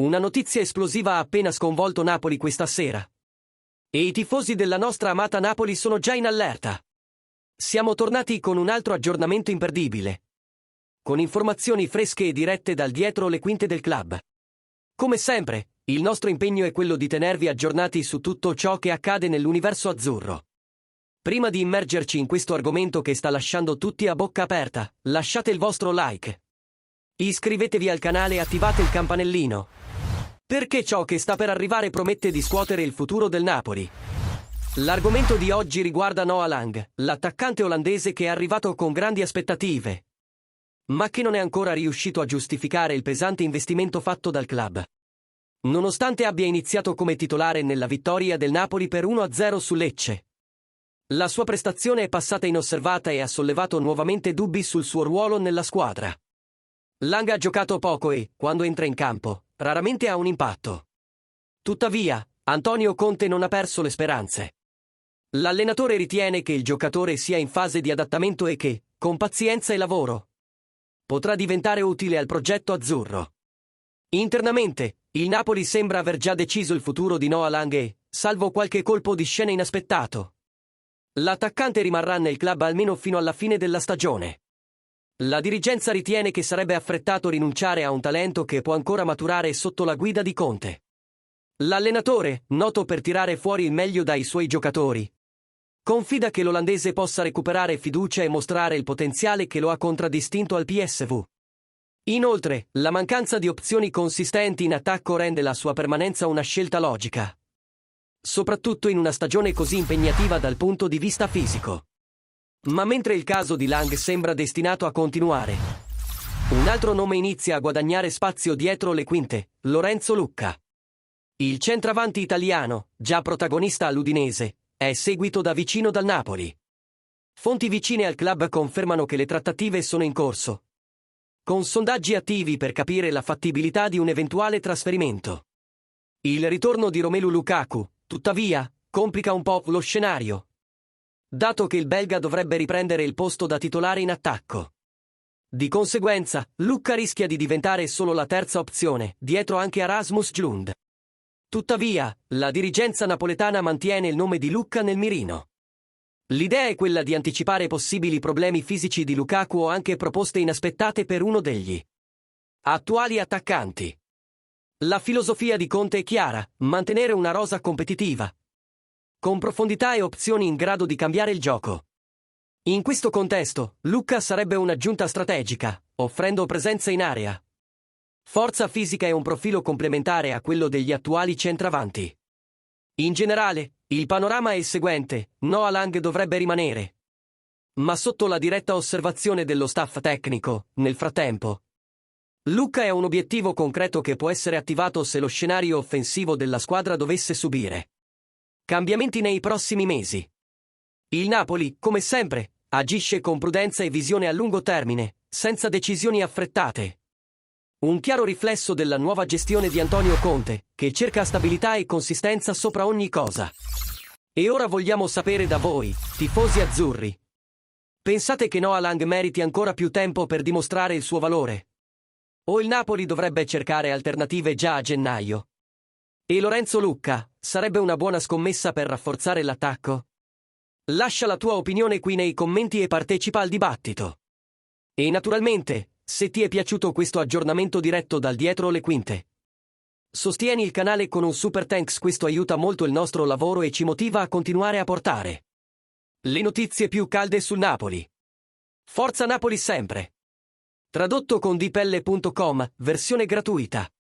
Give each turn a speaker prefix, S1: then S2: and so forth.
S1: Una notizia esplosiva ha appena sconvolto Napoli questa sera. E i tifosi della nostra amata Napoli sono già in allerta. Siamo tornati con un altro aggiornamento imperdibile. Con informazioni fresche e dirette dal dietro le quinte del club. Come sempre, il nostro impegno è quello di tenervi aggiornati su tutto ciò che accade nell'universo azzurro. Prima di immergerci in questo argomento che sta lasciando tutti a bocca aperta, lasciate il vostro like. Iscrivetevi al canale e attivate il campanellino. Perché ciò che sta per arrivare promette di scuotere il futuro del Napoli. L'argomento di oggi riguarda Noah Lang, l'attaccante olandese che è arrivato con grandi aspettative, ma che non è ancora riuscito a giustificare il pesante investimento fatto dal club. Nonostante abbia iniziato come titolare nella vittoria del Napoli per 1-0 su Lecce, la sua prestazione è passata inosservata e ha sollevato nuovamente dubbi sul suo ruolo nella squadra. Lang ha giocato poco e, quando entra in campo, raramente ha un impatto. Tuttavia, Antonio Conte non ha perso le speranze. L'allenatore ritiene che il giocatore sia in fase di adattamento e che, con pazienza e lavoro, potrà diventare utile al progetto azzurro. Internamente, il Napoli sembra aver già deciso il futuro di Noah Lang e, salvo qualche colpo di scena inaspettato, l'attaccante rimarrà nel club almeno fino alla fine della stagione. La dirigenza ritiene che sarebbe affrettato rinunciare a un talento che può ancora maturare sotto la guida di Conte. L'allenatore, noto per tirare fuori il meglio dai suoi giocatori, confida che l'olandese possa recuperare fiducia e mostrare il potenziale che lo ha contraddistinto al PSV. Inoltre, la mancanza di opzioni consistenti in attacco rende la sua permanenza una scelta logica, soprattutto in una stagione così impegnativa dal punto di vista fisico. Ma mentre il caso di Lang sembra destinato a continuare, un altro nome inizia a guadagnare spazio dietro le quinte: Lorenzo Lucca. Il centravanti italiano, già protagonista all'Udinese, è seguito da vicino dal Napoli. Fonti vicine al club confermano che le trattative sono in corso, con sondaggi attivi per capire la fattibilità di un eventuale trasferimento. Il ritorno di Romelu Lukaku, tuttavia, complica un po' lo scenario, dato che il belga dovrebbe riprendere il posto da titolare in attacco. Di conseguenza, Lucca rischia di diventare solo la terza opzione, dietro anche a Rasmus Djlund. Tuttavia, la dirigenza napoletana mantiene il nome di Lucca nel mirino. L'idea è quella di anticipare possibili problemi fisici di Lukaku o anche proposte inaspettate per uno degli attuali attaccanti. La filosofia di Conte è chiara: mantenere una rosa competitiva, con profondità e opzioni in grado di cambiare il gioco. In questo contesto, Lucca sarebbe un'aggiunta strategica, offrendo presenza in area, forza fisica e un profilo complementare a quello degli attuali centravanti. In generale, il panorama è il seguente: Noah Lang dovrebbe rimanere, ma sotto la diretta osservazione dello staff tecnico. Nel frattempo, Lucca è un obiettivo concreto che può essere attivato se lo scenario offensivo della squadra dovesse subire cambiamenti nei prossimi mesi. Il Napoli, come sempre, agisce con prudenza e visione a lungo termine, senza decisioni affrettate. Un chiaro riflesso della nuova gestione di Antonio Conte, che cerca stabilità e consistenza sopra ogni cosa. E ora vogliamo sapere da voi, tifosi azzurri. Pensate che Noah Lang meriti ancora più tempo per dimostrare il suo valore? O il Napoli dovrebbe cercare alternative già a gennaio? E Lorenzo Lucca sarebbe una buona scommessa per rafforzare l'attacco? Lascia la tua opinione qui nei commenti e partecipa al dibattito. E naturalmente, se ti è piaciuto questo aggiornamento diretto dal dietro le quinte, sostieni il canale con un super thanks. Questo aiuta molto il nostro lavoro e ci motiva a continuare a portare le notizie più calde sul Napoli. Forza Napoli sempre! Tradotto con dipelle.com, versione gratuita.